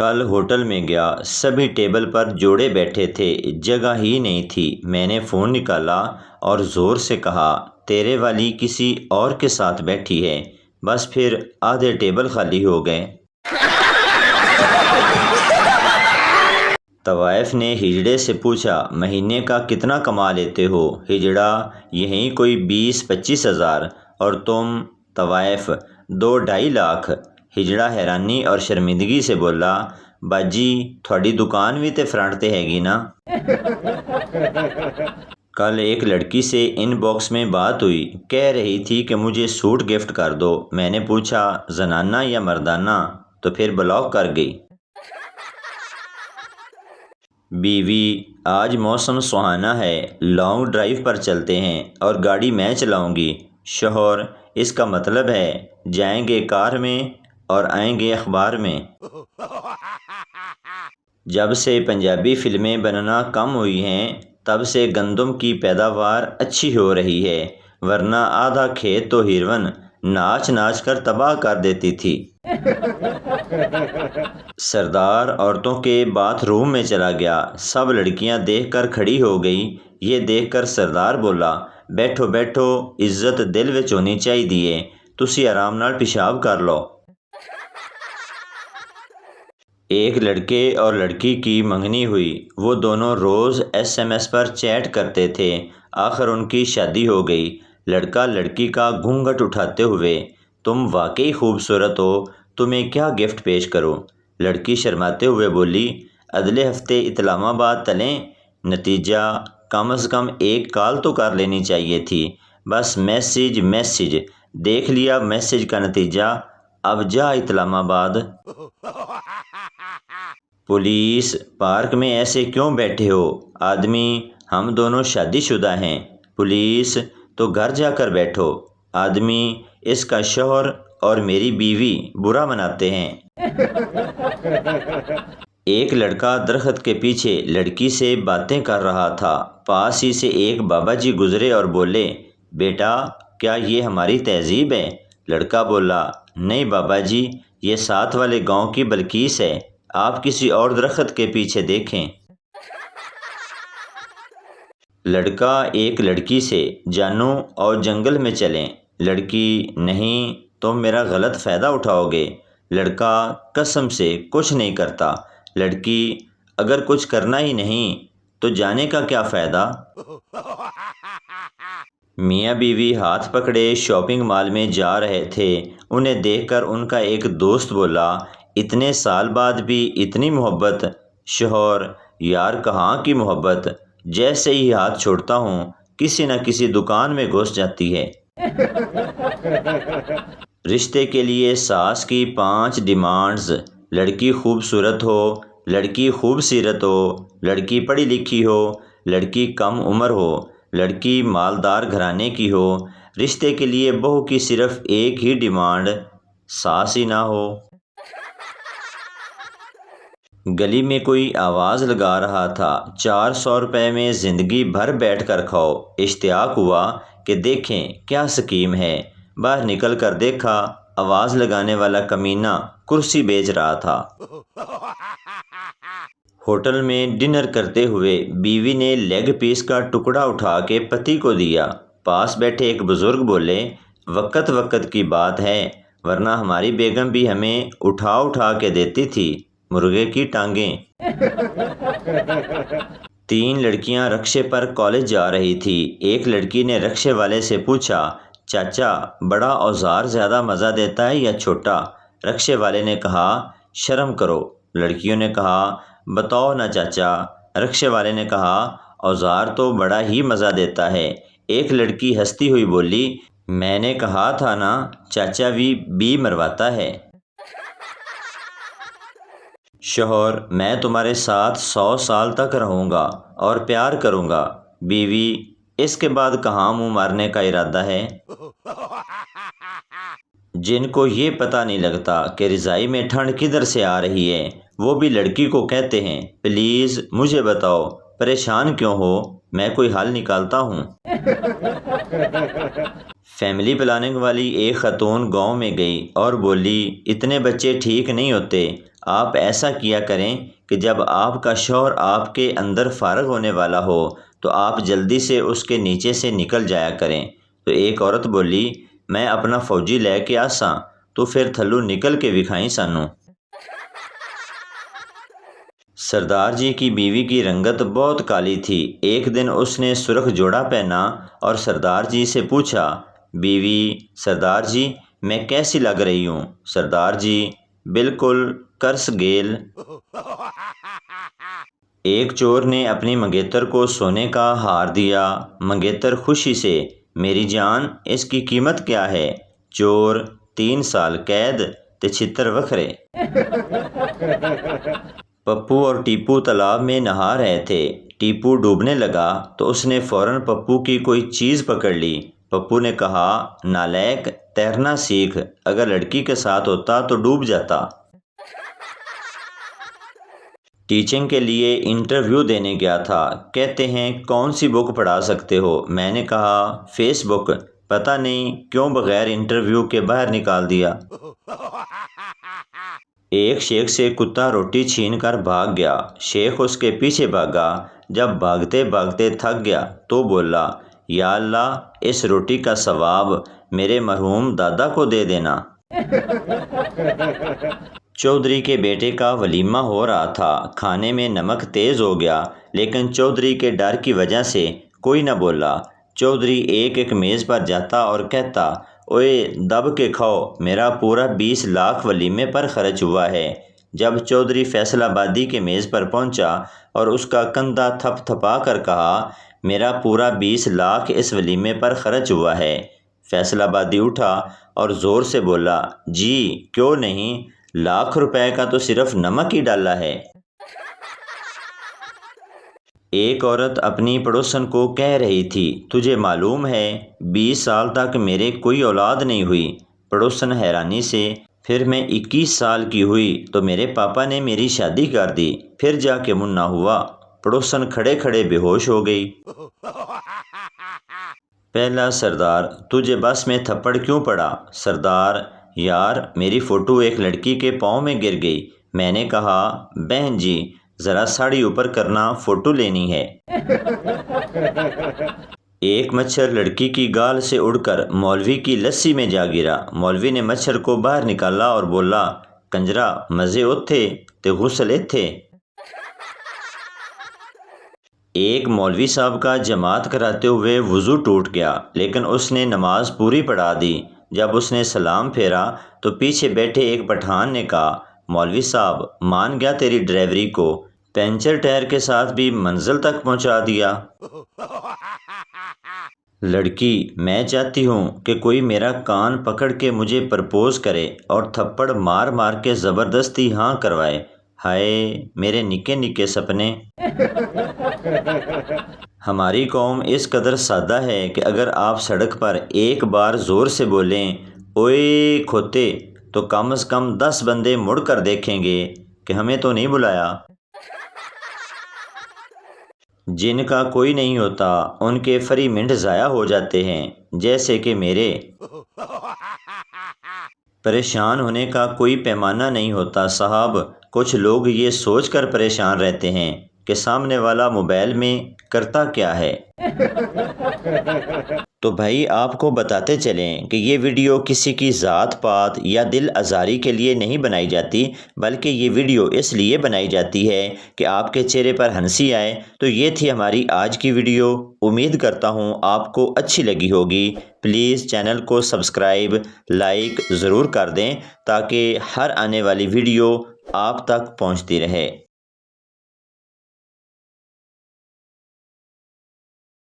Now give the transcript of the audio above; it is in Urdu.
کل ہوٹل میں گیا، سبھی ٹیبل پر جوڑے بیٹھے تھے، جگہ ہی نہیں تھی۔ میں نے فون نکالا اور زور سے کہا، تیرے والی کسی اور کے ساتھ بیٹھی ہے۔ بس پھر آدھے ٹیبل خالی ہو گئے۔ طوائف نے ہجڑے سے پوچھا، مہینے کا کتنا کما لیتے ہو؟ ہجڑا، یہیں کوئی 20-25 ہزار۔ اور تم؟ طوائف، 2-2.5 لاکھ۔ ہجڑا حیرانی اور شرمندگی سے بولا، باجی تھوڑی دکان بھی تے فرنٹ تے ہے گی نا۔ کل ایک لڑکی سے ان باکس میں بات ہوئی، کہہ رہی تھی کہ مجھے سوٹ گفٹ کر دو۔ میں نے پوچھا، زنانہ یا مردانہ؟ تو پھر بلاک کر گئی۔ بیوی، آج موسم سہانا ہے، لانگ ڈرائیو پر چلتے ہیں اور گاڑی میں چلاؤں گی۔ شوہر، اس کا مطلب ہے جائیں گے کار میں اور آئیں گے اخبار میں۔ جب سے پنجابی فلمیں بننا کم ہوئی ہیں تب سے گندم کی پیداوار اچھی ہو رہی ہے، ورنہ آدھا کھیت تو ہیروئن ناچ ناچ کر تباہ کر دیتی تھی۔ سردار عورتوں کے باتھ روم میں چلا گیا، سب لڑکیاں دیکھ کر کھڑی ہو گئی۔ یہ دیکھ کر سردار بولا، بیٹھو بیٹھو، عزت دل وچ ہونی چاہیے، تسی آرام نال پیشاب کر لو۔ ایک لڑکے اور لڑکی کی منگنی ہوئی، وہ دونوں روز SMS پر چیٹ کرتے تھے، آخر ان کی شادی ہو گئی۔ لڑکا لڑکی کا گھونگھٹ اٹھاتے ہوئے، تم واقعی خوبصورت ہو، تمہیں کیا گفٹ پیش کروں؟ لڑکی شرماتے ہوئے بولی، اگلے ہفتے اسلام آباد چلیں؟ نتیجہ، کم از کم ایک کال تو کر لینی چاہیے تھی۔ بس میسج دیکھ لیا، میسج کا نتیجہ، اب جا اسلام آباد۔ پولیس، پارک میں ایسے کیوں بیٹھے ہو؟ آدمی، ہم دونوں شادی شدہ ہیں۔ پولیس، تو گھر جا کر بیٹھو۔ آدمی، اس کا شوہر اور میری بیوی برا مناتے ہیں۔ ایک لڑکا درخت کے پیچھے لڑکی سے باتیں کر رہا تھا، پاس ہی سے ایک بابا جی گزرے اور بولے، بیٹا کیا یہ ہماری تہذیب ہے؟ لڑکا بولا، نہیں بابا جی، یہ ساتھ والے گاؤں کی بلقیس ہے، آپ کسی اور درخت کے پیچھے دیکھیں۔ لڑکا ایک لڑکی سے، جانو اور جنگل میں چلیں۔ لڑکی، نہیں، تم میرا غلط فائدہ اٹھاؤ گے۔ لڑکا، قسم سے کچھ نہیں کرتا۔ لڑکی، اگر کچھ کرنا ہی نہیں تو جانے کا کیا فائدہ؟ میاں بیوی ہاتھ پکڑے شاپنگ مال میں جا رہے تھے، انہیں دیکھ کر ان کا ایک دوست بولا، اتنے سال بعد بھی اتنی محبت؟ شوہر، یار کہاں کی محبت، جیسے ہی ہاتھ چھوڑتا ہوں کسی نہ کسی دکان میں گھس جاتی ہے۔ رشتے کے لیے ساس کی 5 ڈیمانڈز، لڑکی خوبصورت ہو، لڑکی خوبصیرت ہو، لڑکی پڑھی لکھی ہو، لڑکی کم عمر ہو، لڑکی مالدار گھرانے کی ہو۔ رشتے کے لیے بہو کی صرف ایک ہی ڈیمانڈ، ساس ہی نہ ہو۔ گلی میں کوئی آواز لگا رہا تھا، 400 روپے میں زندگی بھر بیٹھ کر کھاؤ۔ اشتیاق ہوا کہ دیکھیں کیا سکیم ہے۔ باہر نکل کر دیکھا، آواز لگانے والا کمینہ کرسی بیچ رہا تھا۔ ہوٹل میں ڈنر کرتے ہوئے بیوی نے لیگ پیس کا ٹکڑا اٹھا کے پتی کو دیا۔ پاس بیٹھے ایک بزرگ بولے، وقت وقت کی بات ہے، ورنہ ہماری بیگم بھی ہمیں اٹھا اٹھا کے دیتی تھی مرغے کی ٹانگیں۔ 3 لڑکیاں رکشے پر کالج جا رہی تھی۔ ایک لڑکی نے رکشے والے سے پوچھا، چاچا بڑا اوزار زیادہ مزہ دیتا ہے یا چھوٹا؟ رکشے والے نے کہا، شرم کرو۔ لڑکیوں نے کہا، بتاؤ نا چاچا۔ رکشے والے نے کہا، اوزار تو بڑا ہی مزہ دیتا ہے۔ ایک لڑکی ہنستی ہوئی بولی، میں نے کہا تھا نا چاچا بھی مرواتا ہے۔ شوہر، میں تمہارے ساتھ 100 سال تک رہوں گا اور پیار کروں گا۔ بیوی، اس کے بعد کہاں منہ مارنے کا ارادہ ہے؟ جن کو یہ پتہ نہیں لگتا کہ رضائی میں ٹھنڈ کدھر سے آ رہی ہے، وہ بھی لڑکی کو کہتے ہیں، پلیز مجھے بتاؤ، پریشان کیوں ہو، میں کوئی حل نکالتا ہوں۔ فیملی پلاننگ والی ایک خاتون گاؤں میں گئی اور بولی، اتنے بچے ٹھیک نہیں ہوتے، آپ ایسا کیا کریں کہ جب آپ کا شوہر آپ کے اندر فارغ ہونے والا ہو تو آپ جلدی سے اس کے نیچے سے نکل جایا کریں۔ تو ایک عورت بولی، میں اپنا فوجی لے کے آساں تو پھر تھلو نکل کے وکھائیں سانوں۔ سردار جی کی بیوی کی رنگت بہت کالی تھی۔ ایک دن اس نے سرخ جوڑا پہنا اور سردار جی سے پوچھا، بیوی، سردار جی میں کیسی لگ رہی ہوں؟ سردار جی، بالکل کرس گیل۔ ایک چور نے اپنی منگیتر کو سونے کا ہار دیا۔ منگیتر خوشی سے، میری جان اس کی قیمت کیا ہے؟ چور، 3 سال قید تے چھتر وکھرے۔ پپو اور ٹیپو تالاب میں نہا رہے تھے۔ ٹیپو ڈوبنے لگا تو اس نے فوراً پپو کی کوئی چیز پکڑ لی۔ پپو نے کہا، نالائق، تیرنا سیکھ، اگر لڑکی کے ساتھ ہوتا تو ڈوب جاتا۔ ٹیچنگ کے لیے انٹرویو دینے گیا تھا۔ کہتے ہیں کون سی بک پڑھا سکتے ہو؟ میں نے کہا فیس بک۔ پتہ نہیں کیوں بغیر انٹرویو کے باہر نکال دیا۔ ایک شیخ سے کتا روٹی چھین کر بھاگ گیا۔ شیخ اس کے پیچھے بھاگا۔ جب بھاگتے بھاگتے تھک گیا تو بولا، یا اللہ، اس روٹی کا ثواب میرے مرحوم دادا کو دے دینا۔ چودھری کے بیٹے کا ولیمہ ہو رہا تھا۔ کھانے میں نمک تیز ہو گیا لیکن چودھری کے ڈر کی وجہ سے کوئی نہ بولا۔ چودھری ایک ایک میز پر جاتا اور کہتا، اوئے دب کے کھاؤ، میرا پورا 20 لاکھ ولیمے پر خرچ ہوا ہے۔ جب چودھری فیصل آبادی کے میز پر پہنچا اور اس کا کندھا تھپ تھپا کر کہا، میرا پورا 20 لاکھ اس ولیمے پر خرچ ہوا ہے۔ فیصل آبادی اٹھا اور زور سے بولا، جی کیوں نہیں، لاکھ روپے کا تو صرف نمک ہی ڈالا ہے۔ ایک عورت اپنی پڑوسن کو کہہ رہی تھی، تجھے معلوم ہے 20 سال تک میرے کوئی اولاد نہیں ہوئی۔ پڑوسن حیرانی سے، پھر میں 21 سال کی ہوئی تو میرے پاپا نے میری شادی کر دی، پھر جا کے منا ہوا۔ پڑوسن کھڑے کھڑے بے ہوش ہو گئی۔ پہلا سردار، تجھے بس میں تھپڑ کیوں پڑا؟ سردار، یار میری فوٹو ایک لڑکی کے پاؤں میں گر گئی۔ میں نے کہا، بہن جی ذرا ساڑی اوپر کرنا، فوٹو لینی ہے۔ ایک مچھر لڑکی کی گال سے اڑ کر مولوی کی لسی میں جا گرا۔ مولوی نے مچھر کو باہر نکالا اور بولا، کنجرا مزے اوتھے تے غسل ایتھے۔ ایک مولوی صاحب کا جماعت کراتے ہوئے وضو ٹوٹ گیا لیکن اس نے نماز پوری پڑھا دی۔ جب اس نے سلام پھیرا تو پیچھے بیٹھے ایک پٹھان نے کہا، مولوی صاحب مان گیا تیری ڈرائیوری کو، پینچر ٹائر کے ساتھ بھی منزل تک پہنچا دیا۔ لڑکی، میں چاہتی ہوں کہ کوئی میرا کان پکڑ کے مجھے پرپوز کرے اور تھپڑ مار مار کے زبردستی ہاں کروائے۔ ہائے میرے نکے نکے سپنے۔ ہماری قوم اس قدر سادہ ہے کہ اگر آپ سڑک پر ایک بار زور سے بولیں، اوئے کھوتے، تو کم از کم 10 بندے مڑ کر دیکھیں گے کہ ہمیں تو نہیں بلایا۔ جن کا کوئی نہیں ہوتا ان کے فری منٹ ضائع ہو جاتے ہیں، جیسے کہ میرے۔ پریشان ہونے کا کوئی پیمانہ نہیں ہوتا صاحب۔ کچھ لوگ یہ سوچ کر پریشان رہتے ہیں کہ سامنے والا موبائل میں کرتا کیا ہے۔ تو بھائی آپ کو بتاتے چلیں کہ یہ ویڈیو کسی کی ذات پات یا دل آزاری کے لیے نہیں بنائی جاتی، بلکہ یہ ویڈیو اس لیے بنائی جاتی ہے کہ آپ کے چہرے پر ہنسی آئے۔ تو یہ تھی ہماری آج کی ویڈیو۔ امید کرتا ہوں آپ کو اچھی لگی ہوگی۔ پلیز چینل کو سبسکرائب، لائک ضرور کر دیں تاکہ ہر آنے والی ویڈیو آپ تک پہنچتی رہے۔